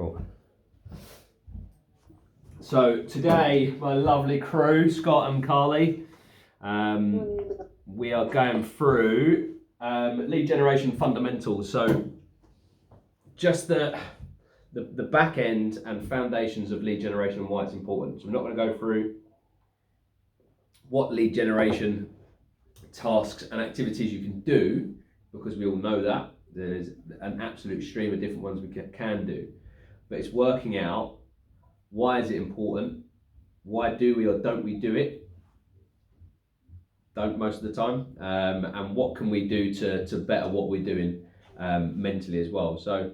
Cool. So today, my lovely crew, Scott and Carly, we are going through lead generation fundamentals. So just the back end and foundations of lead generation and why it's important. So we're not going to go through what lead generation tasks and activities you can do, because we all know that there's an absolute stream of different ones we can do, but it's working out why is it important, why do we or don't we do it, don't most of the time, and what can we do to better what we're doing mentally as well. So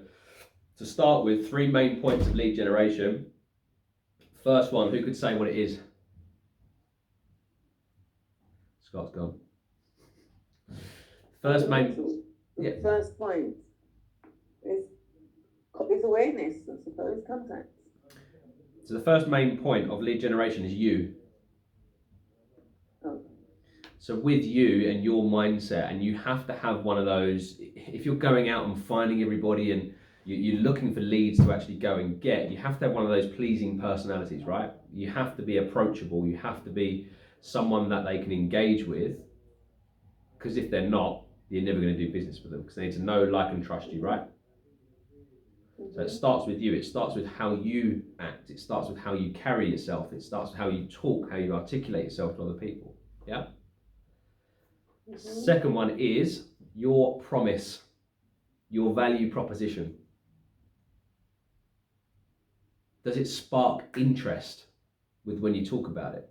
to start with, 3 main points of lead generation. First one, who could say what it is? Scott's gone. First main. Yeah. First point is awareness, I suppose, context. So the first main point of lead generation is you. Oh. So with you and your mindset, and you have to have one of those, if you're going out and finding everybody and you're looking for leads to actually go and get, you have to have one of those pleasing personalities, right? You have to be approachable, you have to be someone that they can engage with, because if they're not, you're never going to do business with them, because they need to know, like, and trust you, right? So it starts with you, it starts with how you act, it starts with how you carry yourself, it starts with how you talk, how you articulate yourself to other people, yeah? Second one is your promise, your value proposition. Does it spark interest with when you talk about it?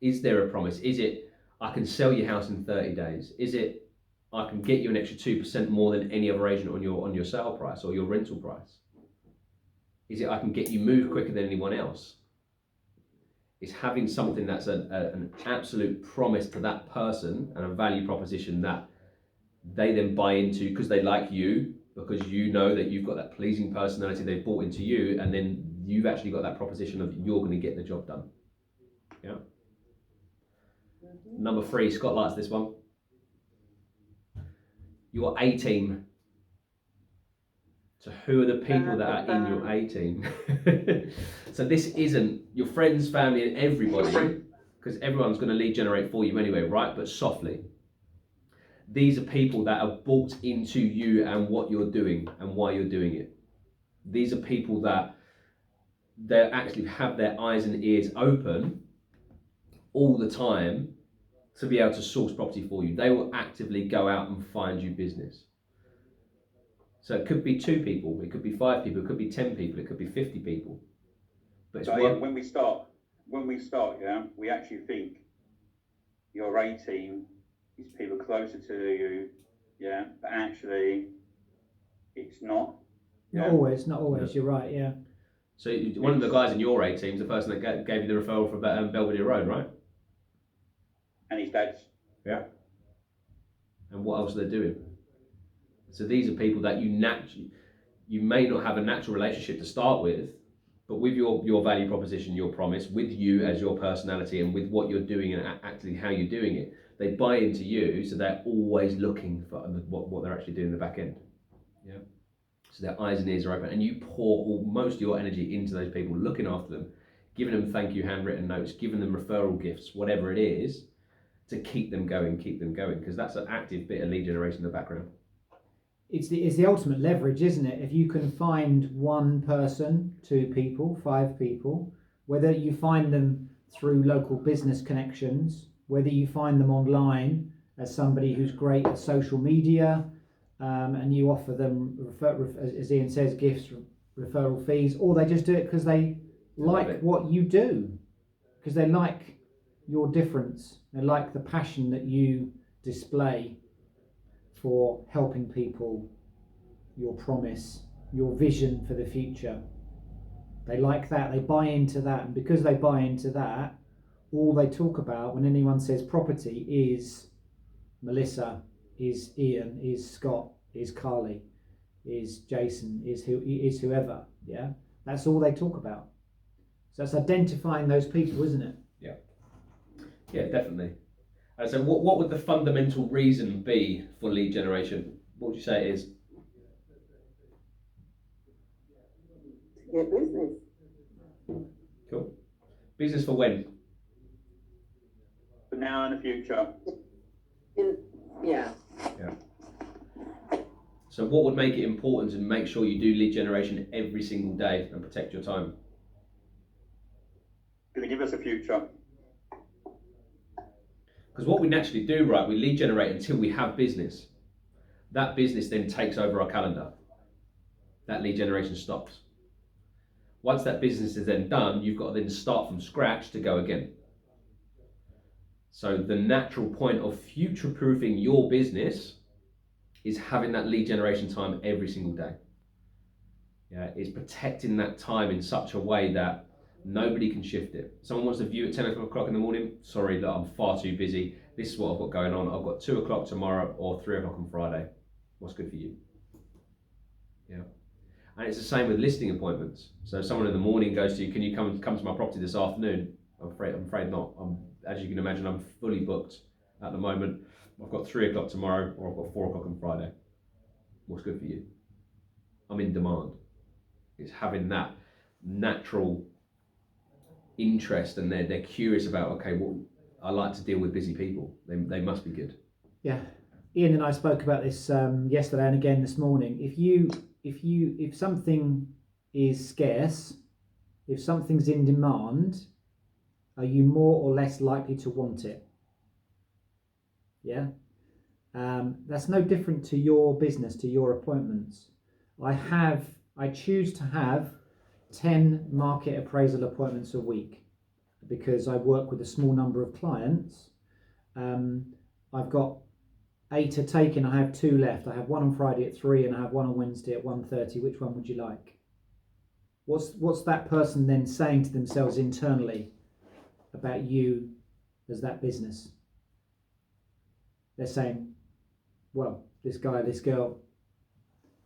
Is there a promise? Is it, I can sell your house in 30 days? Is it, I can get you an extra 2% more than any other agent on your sale price or your rental price? Is it, I can get you moved quicker than anyone else? It's having something that's an absolute promise to that person and a value proposition that they then buy into because they like you, because you know that you've got that pleasing personality, they've bought into you, and then you've actually got that proposition of you're going to get the job done. Yeah. Number 3, Scott likes this one. Your A team. So who are the people that are in your A team? So this isn't your friends, family, and everybody, because everyone's going to lead generate for you anyway, right? But softly. These are people that are bought into you and what you're doing and why you're doing it. These are people that they actually have their eyes and ears open all the time to be able to source property for you. They will actively go out and find you business. So it could be 2 people, it could be 5 people, it could be 10 people, it could be 50 people. But it's when we start, yeah, we actually think your A team is people closer to you, yeah, but actually it's not. Not always, you're right, yeah. So one of the guys in your A team is the person that gave you the referral for Belvedere Road, right? And his dad's. Yeah. And what else are they doing? So these are people that you may not have a natural relationship to start with, but with your value proposition, your promise, with you as your personality and with what you're doing and actually how you're doing it, they buy into you, so they're always looking for what they're actually doing in the back end. Yeah. So their eyes and ears are open, and you pour most of your energy into those people, looking after them, giving them thank you handwritten notes, giving them referral gifts, whatever it is, to keep them going, because that's an active bit of lead generation in the background. It's the ultimate leverage, isn't it? If you can find 1 person, 2 people, 5 people, whether you find them through local business connections, whether you find them online as somebody who's great at social media, and you offer them, as Ian says, gifts, referral fees, or they just do it because they like what you do, because they like your difference, they like the passion that you display for helping people, your promise, your vision for the future. They like that, they buy into that, and because they buy into that, all they talk about when anyone says property is Melissa, is Ian, is Scott, is Carly, is Jason, is whoever, yeah? That's all they talk about. So it's identifying those people, isn't it? Yeah. Yeah, definitely. So what would the fundamental reason be for lead generation? What would you say it is? to get business. Cool. Business for when? For now and the future. Yeah. So what would make it important to make sure you do lead generation every single day and protect your time? Going to give us a future. Because what we naturally do, right, we lead generate until we have business. That business then takes over our calendar. That lead generation stops. Once that business is then done, you've got to then start from scratch to go again. So the natural point of future-proofing your business is having that lead generation time every single day. Yeah, it's protecting that time in such a way that nobody can shift it. Someone wants to view at 10 o'clock in the morning. Sorry, look, I'm far too busy. This is what I've got going on. I've got 2 o'clock tomorrow or 3 o'clock on Friday. What's good for you? Yeah. And it's the same with listing appointments. So someone in the morning goes to you, can you come to my property this afternoon? I'm afraid not. As you can imagine, I'm fully booked at the moment. I've got 3 o'clock tomorrow or I've got 4 o'clock on Friday. What's good for you? I'm in demand. It's having that natural interest, and they're curious about, okay, well, I like to deal with busy people. They must be good. Yeah, Ian and I spoke about this yesterday and again this morning. If something is scarce, if something's in demand, are you more or less likely to want it? Yeah, that's no different to your business, to your appointments. I choose to have 10 market appraisal appointments a week because I work with a small number of clients. I've got 8 to take and I have 2 left. I have one on Friday at 3 and I have one on Wednesday at 1:30. Which one would you like? What's that person then saying to themselves internally about you as that business? They're saying, well, this guy, this girl,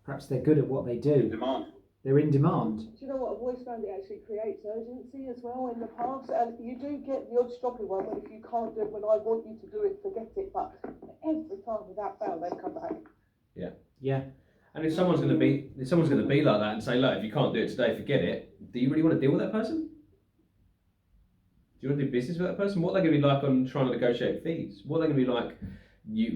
perhaps they're good at what they do. Demand. They're in demand. Do you know what? I've always found it actually creates urgency as well in the past. And you do get the odd stroppy one when if you can't do it when I want you to do it, forget it. But every time without fail, they come back. Yeah. And if someone's going to be like that and say, look, if you can't do it today, forget it. Do you really want to deal with that person? Do you want to do business with that person? What are they going to be like on trying to negotiate fees? What are they going to be like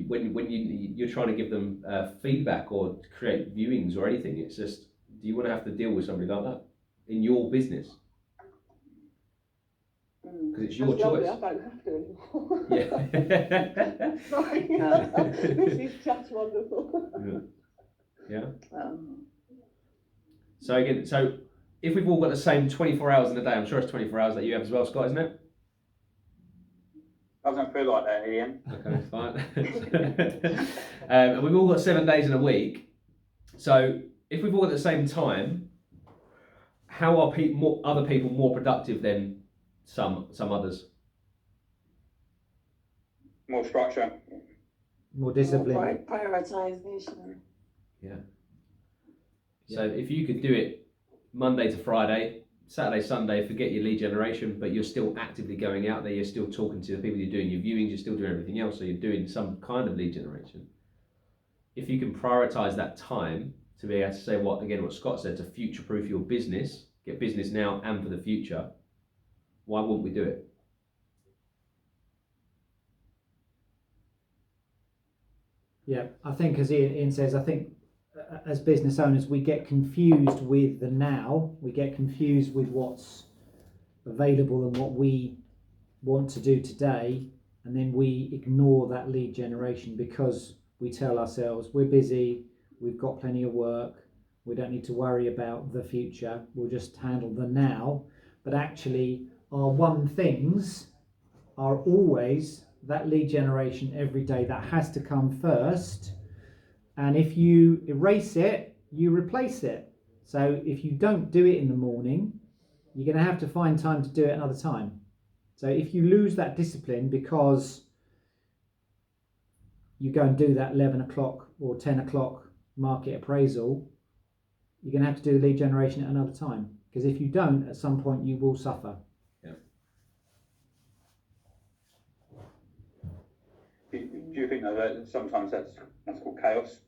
when you're trying to give them feedback or create viewings or anything? It's just, do you want to have to deal with somebody like that in your business? Because it's your That's lovely, choice. I don't have to anymore. Yeah. Sorry. This is just wonderful. Yeah. So again, if we've all got the same 24 hours in a day, I'm sure it's 24 hours that you have as well, Scott, isn't it? Doesn't feel like that, Ian. Okay, fine. And we've all got 7 days in a week. So if we've all got the same time, how are other people more productive than some others? More structure. More discipline. Prioritization. Yeah. So if you could do it Monday to Friday, Saturday, Sunday, forget your lead generation, but you're still actively going out there, you're still talking to the people, you're doing your viewings, you're still doing everything else, so you're doing some kind of lead generation. If you can prioritize that time to be able to say what Scott said, to future-proof your business, get business now and for the future, why wouldn't we do it? Yeah, I think as Ian says, I think as business owners, we get confused with the now, we get confused with what's available and what we want to do today, and then we ignore that lead generation because we tell ourselves we're busy, we've got plenty of work, we don't need to worry about the future, we'll just handle the now. But actually our one things are always that lead generation every day. That has to come first. And if you erase it, you replace it. So if you don't do it in the morning, you're going to have to find time to do it another time. So if you lose that discipline because you go and do that 11 o'clock or 10 o'clock market appraisal, you're going to have to do the lead generation at another time. Because if you don't, at some point you will suffer. Do you think that sometimes that's called chaos?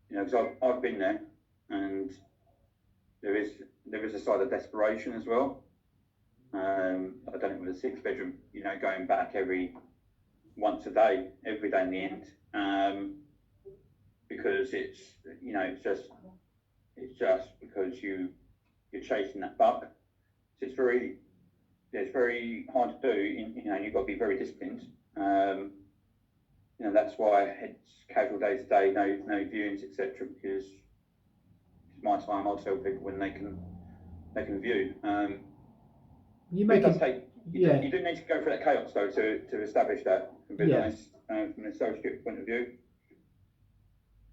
Because I've been there, and there is a side of desperation as well. I don't know, with a 6-bedroom, you know, going back once a day, every day in the end, because it's, you know, it's just because you're chasing that buck. So it's very hard to do. You know, you've got to be very disciplined. You know, that's why it's casual day to day, no viewings, etc. Because it's my time. I'll tell people when they can view. You make it does it, take. yeah. You do need to go through that chaos though to establish that. To be Yeah. honest, from an associate point of view.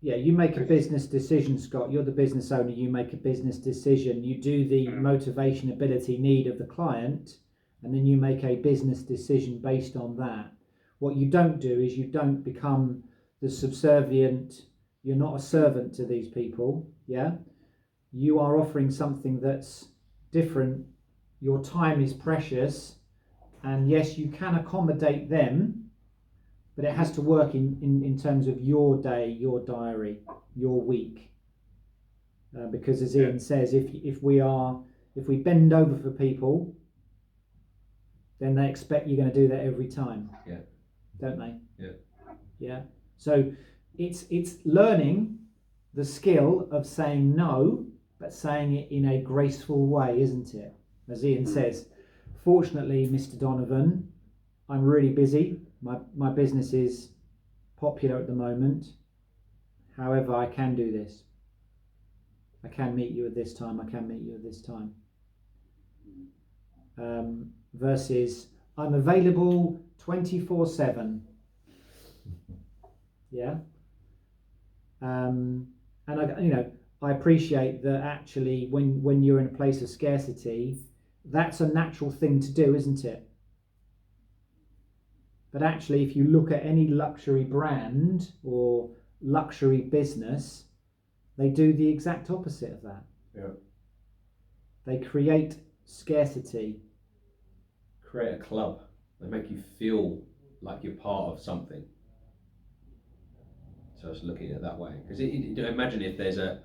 Yeah, you make a business decision, Scott. You're the business owner. You make a business decision. You do the motivation, ability, need of the client, and then you make a business decision based on that. What you don't do is you don't become the subservient. You're not a servant to these people. Yeah, you are offering something that's different. Your time is precious, and yes, you can accommodate them. But it has to work in terms of your day, your diary, your week. Because as Ian says, if we bend over for people, then they expect you're going to do that every time. Yeah. Don't they? Yeah. Yeah. So it's learning the skill of saying no, but saying it in a graceful way, isn't it? As Ian says, fortunately, Mr. Donovan, I'm really busy. My business is popular at the moment. However, I can do this. I can meet you at this time. I can meet you at this time. Versus, I'm available 24/7. Yeah. And I appreciate that actually when you're in a place of scarcity, that's a natural thing to do, isn't it? But actually, if you look at any luxury brand or luxury business, they do the exact opposite of that. Yeah. They create scarcity. Create a club. They make you feel like you're part of something. So I was looking at it that way. Because imagine if there's a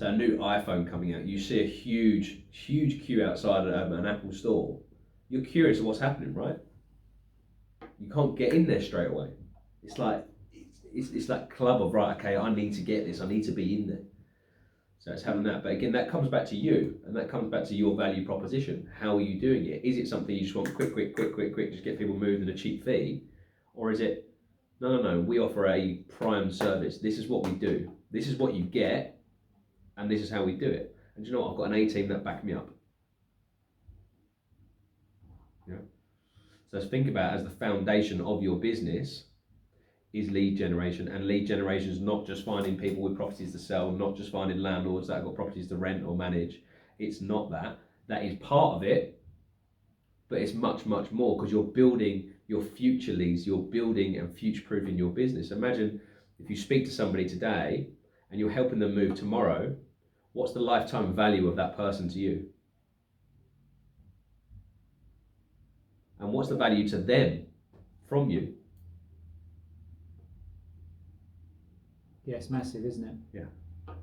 new iPhone coming out, you see a huge queue outside an Apple store. You're curious of what's happening, right? You can't get in there straight away. It's like it's that club of, right, okay, I need to get this, I need to be in there. So it's having that. But again, that comes back to you, and that comes back to your value proposition. How are you doing it? Is it something you just want quick, just get people moved at a cheap fee? Or is it, no, we offer a prime service. This is what we do. This is what you get, and this is how we do it. And you know what? I've got an A-team that back me up. Yeah. So think about, as the foundation of your business is lead generation, and lead generation is not just finding people with properties to sell, not just finding landlords that have got properties to rent or manage. It's not that. That is part of it, but it's much more, because you're building your future leads, you're building and future-proofing your business. Imagine if you speak to somebody today and you're helping them move tomorrow, what's the lifetime value of that person to you? And what's the value to them from you? Yeah, it's massive, isn't it? Yeah.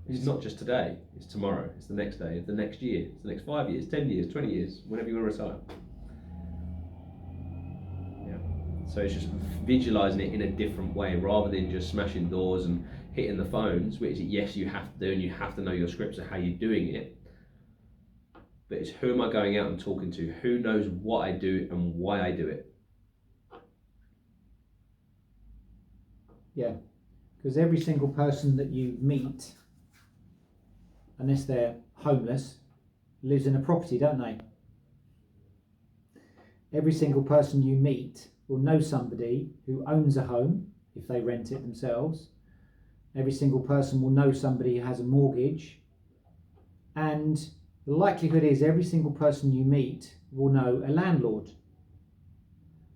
It's not just today, it's tomorrow, it's the next day, it's the next year, it's the next 5 years, 10 years, 20 years, whenever you want to retire. Yeah. So it's just visualising it in a different way, rather than just smashing doors and hitting the phones, which yes, you have to do, and you have to know your scripts of how you're doing it. But it's, who am I going out and talking to? Who knows what I do and why I do it? Yeah, because every single person that you meet, unless they're homeless, lives in a property, don't they? Every single person you meet will know somebody who owns a home if they rent it themselves. Every single person will know somebody who has a mortgage. And the likelihood is every single person you meet will know a landlord.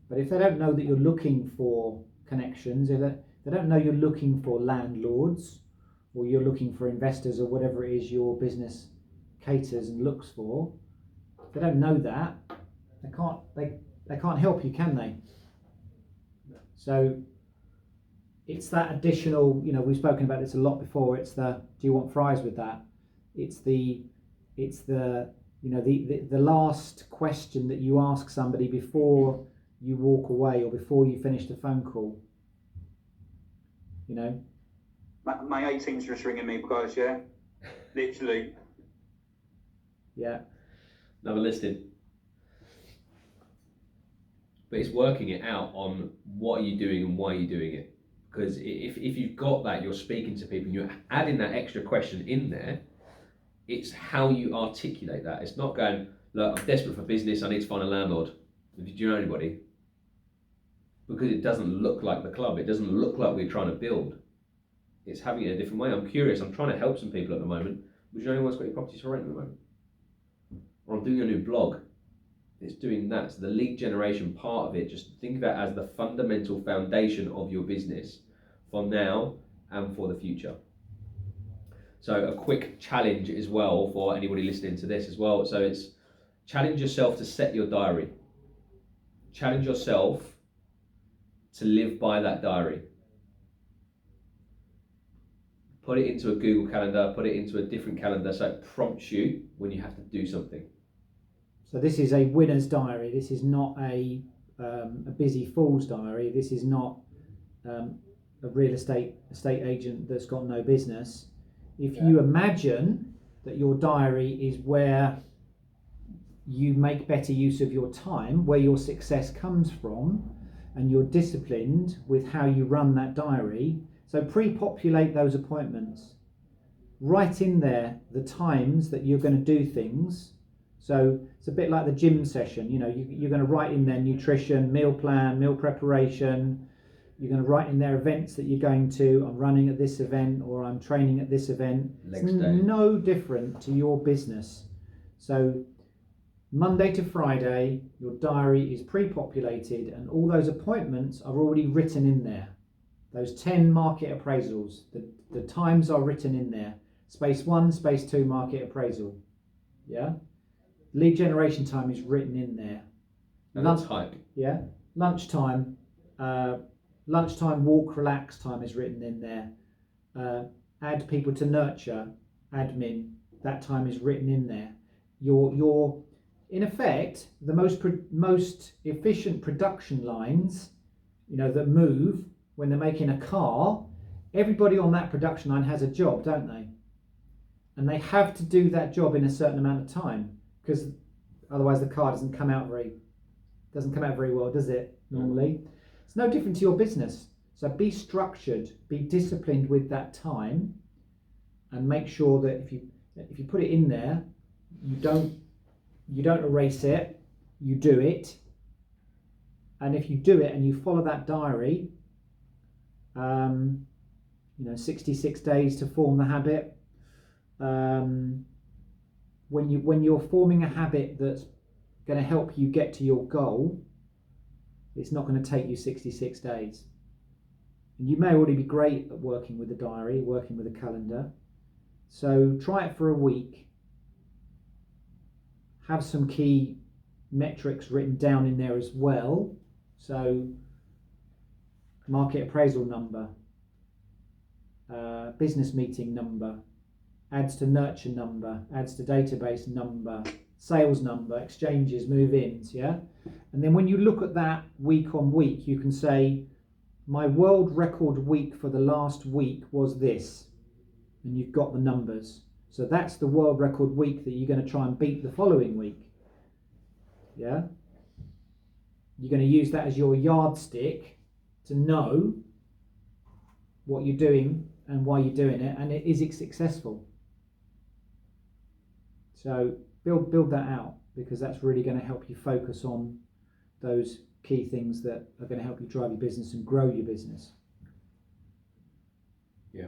But if they don't know that you're looking for connections, if they don't know you're looking for landlords, or you're looking for investors, or whatever it is your business caters and looks for, if they don't know that, they can't help you, can they? So it's that additional, we've spoken about this a lot before, it's the, do you want fries with that? It's the It's the last question that you ask somebody before you walk away or before you finish the phone call. You know. My 18's just ringing me, guys. Yeah, literally. Yeah. Another listing. But it's working it out on what are you doing and why are you doing it. Because if you've got that, you're speaking to people and you're adding that extra question in there, it's how you articulate that. It's not going, look, I'm desperate for business, I need to find a landlord. Do you know anybody? Because it doesn't look like the club. It doesn't look like we're trying to build. It's having it a different way. I'm curious. I'm trying to help some people at the moment. Would you know anyone's got any properties for rent at the moment? Or I'm doing a new blog. It's doing that. So the lead generation part of it, just think of it as the fundamental foundation of your business for now and for the future. So a quick challenge as well for anybody listening to this as well. So it's challenge yourself to set your diary. Challenge yourself to live by that diary. Put it into a Google Calendar, put it into a different calendar so it prompts you when you have to do something. So this is a winner's diary. This is not a busy fool's diary. This is not a real estate agent that's got no business. If you imagine that your diary is where you make better use of your time, where your success comes from, and you're disciplined with how you run that diary, so pre-populate those appointments. Write in there the times that you're going to do things. So it's a bit like the gym session. You know, you're going to write in there nutrition, meal plan, meal preparation. You're going to write in there events that you're going to. I'm running at this event, or I'm training at this event. It's no different to your business. So Monday to Friday, your diary is pre-populated and all those appointments are already written in there. Those 10 market appraisals, the times are written in there. Space 1, space 2 market appraisal. Yeah? Lead generation time is written in there. And that's hype. Yeah. Lunchtime walk relax time is written in there. Add people to nurture, admin, that time is written in there. Your in effect, the most efficient production lines, you know, that move when they're making a car, everybody on that production line has a job, don't they? And they have to do that job in a certain amount of time, because otherwise the car doesn't come out very well, does it? Normally, it's no different to your business. So be structured, be disciplined with that time, and make sure that if you put it in there, you don't erase it, you do it. And if you do it and you follow that diary, 66 days to form the habit. When you're forming a habit that's going to help you get to your goal, it's not going to take you 66 days. And you may already be great at working with the diary, working with a calendar. So try it for a week. Have some key metrics written down in there as well. So market appraisal number, business meeting number, adds to nurture number, adds to database number, sales number, exchanges, move-ins, yeah? And then when you look at that week on week, you can say, my world record week for the last week was this, and you've got the numbers. So that's the world record week that you're going to try and beat the following week, yeah? You're going to use that as your yardstick to know what you're doing and why you're doing it, and is it successful? So build that out, because that's really going to help you focus on those key things that are going to help you drive your business and grow your business. Yeah,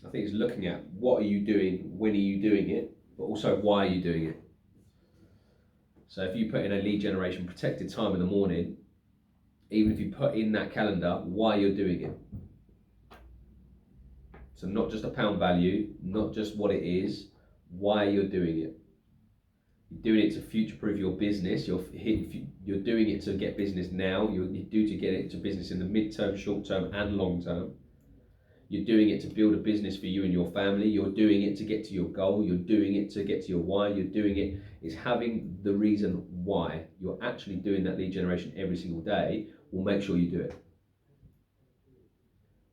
I think it's looking at what are you doing, when are you doing it, but also why are you doing it. So if you put in a lead generation protected time in the morning, even if you put in that calendar why you're doing it. So not just a pound value, not just what it is, why you're doing it. You're doing it to future-proof your business. You're doing it to get business now. You do to get it to business in the mid-term, short-term, and long-term. You're doing it to build a business for you and your family. You're doing it to get to your goal. You're doing it to get to your why. You're doing it. It's having the reason why you're actually doing that lead generation every single day will make sure you do it.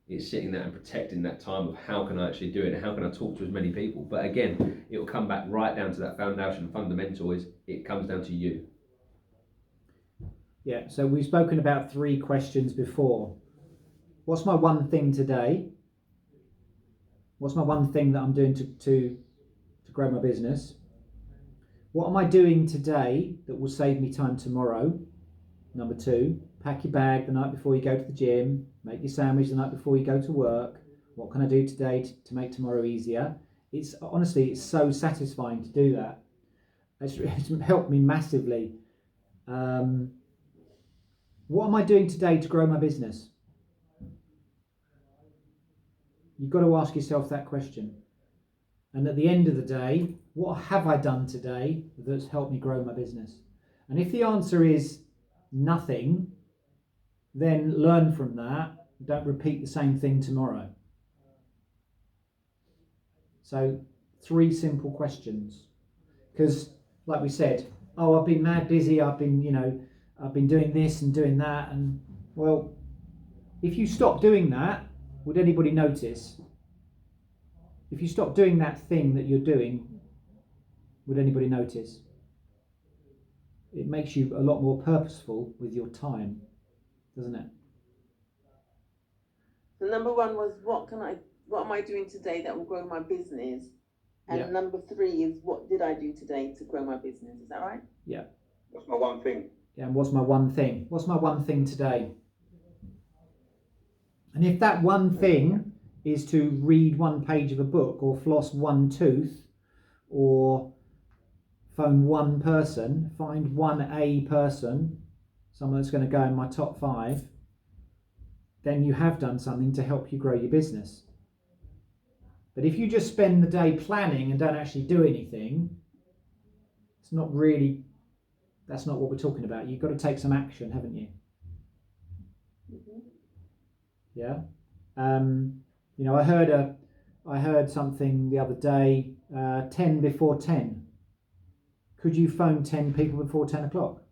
It's sitting there and protecting that time of how can I actually do it and how can I talk to as many people. But again, it will come back right down to that foundation. Fundamental is it comes down to you. Yeah, so we've spoken about 3 questions before. What's my one thing today? What's my one thing that I'm doing to grow my business? What am I doing today that will save me time tomorrow? Number 2, pack your bag the night before you go to the gym, make your sandwich the night before you go to work. What can I do today to make tomorrow easier? It's honestly, it's so satisfying to do that. It's helped me massively. What am I doing today to grow my business? You've got to ask yourself that question. And at the end of the day, what have I done today that's helped me grow my business? And if the answer is nothing, then learn from that. Don't repeat the same thing tomorrow. So 3 simple questions. Because like we said, oh, I've been mad busy. I've been doing this and doing that. And well, if you stop doing that, would anybody notice? If you stop doing that thing that you're doing, would anybody notice? It makes you a lot more purposeful with your time, doesn't it? So number 1 was what am I doing today that will grow my business? And Yeah. number 3 is what did I do today to grow my business? Is that right? Yeah. What's my one thing? Yeah, and what's my one thing? What's my one thing today? And if that one thing is to read 1 page of a book or floss 1 tooth or phone 1 person, find 1 person, someone that's going to go in my top 5, then you have done something to help you grow your business. But if you just spend the day planning and don't actually do anything, that's not what we're talking about. You've got to take some action, haven't you? Mm-hmm. Yeah. I heard something the other day, 10 before 10. Could you phone 10 people before 10 o'clock?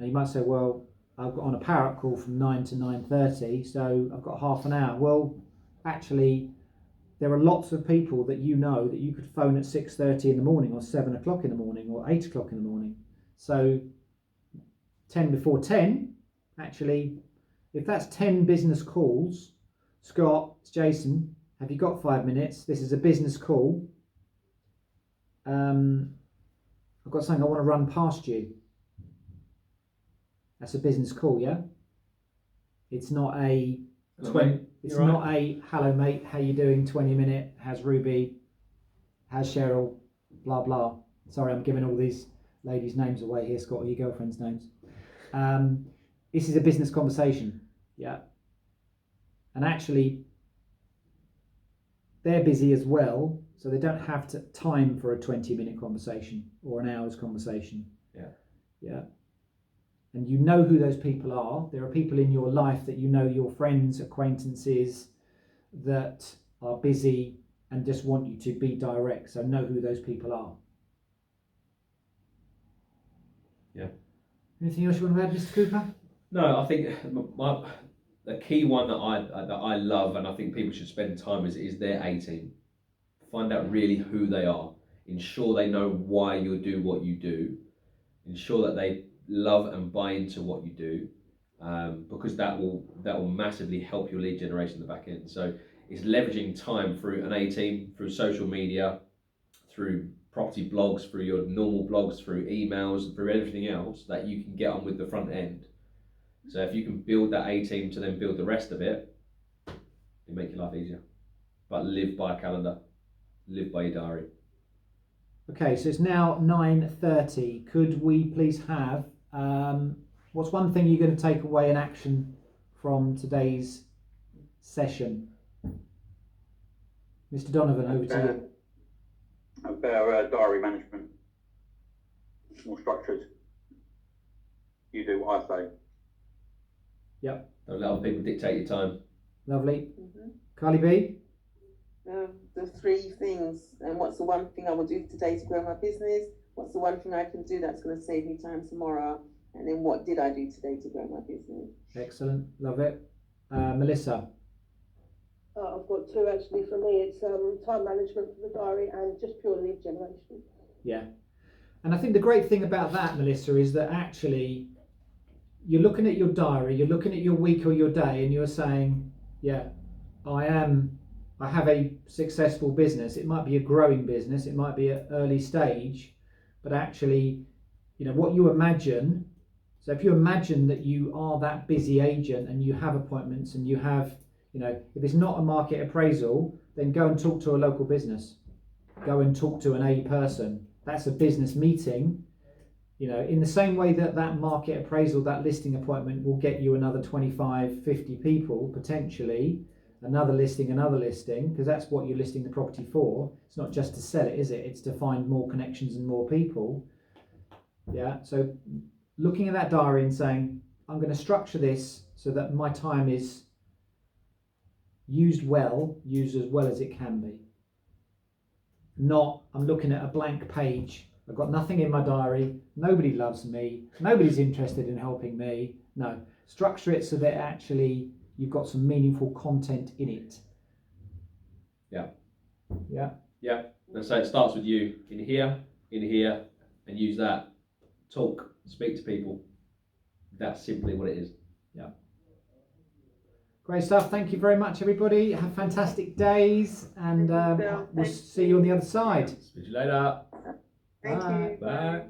Now you might say, well, I've got on a power up call from 9 to 9:30, so I've got half an hour. Well, actually, there are lots of people that you know that you could phone at 6:30 in the morning or 7 o'clock in the morning or 8 o'clock in the morning. So 10 before 10, actually, if that's 10 business calls, Scott, it's Jason, have you got 5 minutes? This is a business call. I've got something I want to run past you. That's a business call, yeah? It's not a not a hello mate, how you doing, 20-minute, how's Ruby, how's Cheryl, blah blah. Sorry, I'm giving all these ladies' names away here, Scott, or your girlfriend's names. This is a business conversation, yeah? And actually, they're busy as well, so they don't have time for a 20-minute conversation or an hour's conversation. Yeah. And you know who those people are. There are people in your life that you know, your friends, acquaintances, that are busy and just want you to be direct. So know who those people are. Yeah. Anything else you want to add, Mr. Cooper? No, I think the key one that I love, and I think people should spend time is their A team. Find out really who they are. Ensure they know why you do what you do. Ensure that they love and buy into what you do, because that will massively help your lead generation in the back end. So it's leveraging time through an A team, through social media, through property blogs, through your normal blogs, through emails, through everything else that you can get on with the front end. So if you can build that A team to then build the rest of it, it'll make your life easier. But live by a calendar, live by your diary. Okay, so it's now 9:30. Could we please have, what's one thing you're going to take away in action from today's session? Mr. Donovan, over to you. About diary management. More structured. You do what I say. Yep. Don't let other people dictate your time. Lovely. Mm-hmm. Carly B? The 3 things, and what's the one thing I will do today to grow my business? What's the one thing I can do that's going to save me time tomorrow? And then what did I do today to grow my business? Excellent. Love it. Melissa? I've got 2 actually for me. It's time management for the diary and just pure lead generation. Yeah. And I think the great thing about that, Melissa, is that actually you're looking at your diary, you're looking at your week or your day, and you're saying, yeah, I have a successful business. It might be a growing business, it might be an early stage, but actually, you know, what you imagine. So if you imagine that you are that busy agent and you have appointments and you have, you know, if it's not a market appraisal, then go and talk to a local business. Go and talk to an A person. That's a business meeting. You know, in the same way that that market appraisal, that listing appointment will get you another 25, 50 people potentially, another listing, because that's what you're listing the property for. It's not just to sell it, is it? It's to find more connections and more people. Yeah, so looking at that diary and saying, I'm going to structure this so that my time is used as well as it can be. Not, I'm looking at a blank page, I've got nothing in my diary, nobody loves me, nobody's interested in helping me. No, structure it so that actually you've got some meaningful content in it. Yeah. Yeah. Yeah. And so it starts with you in here, and use that. Talk, speak to people. That's simply what it is. Yeah. Great stuff. Thank you very much, everybody. Have fantastic days, and we'll see you on the other side. Speak to you later. Thank Bye. you. Bye.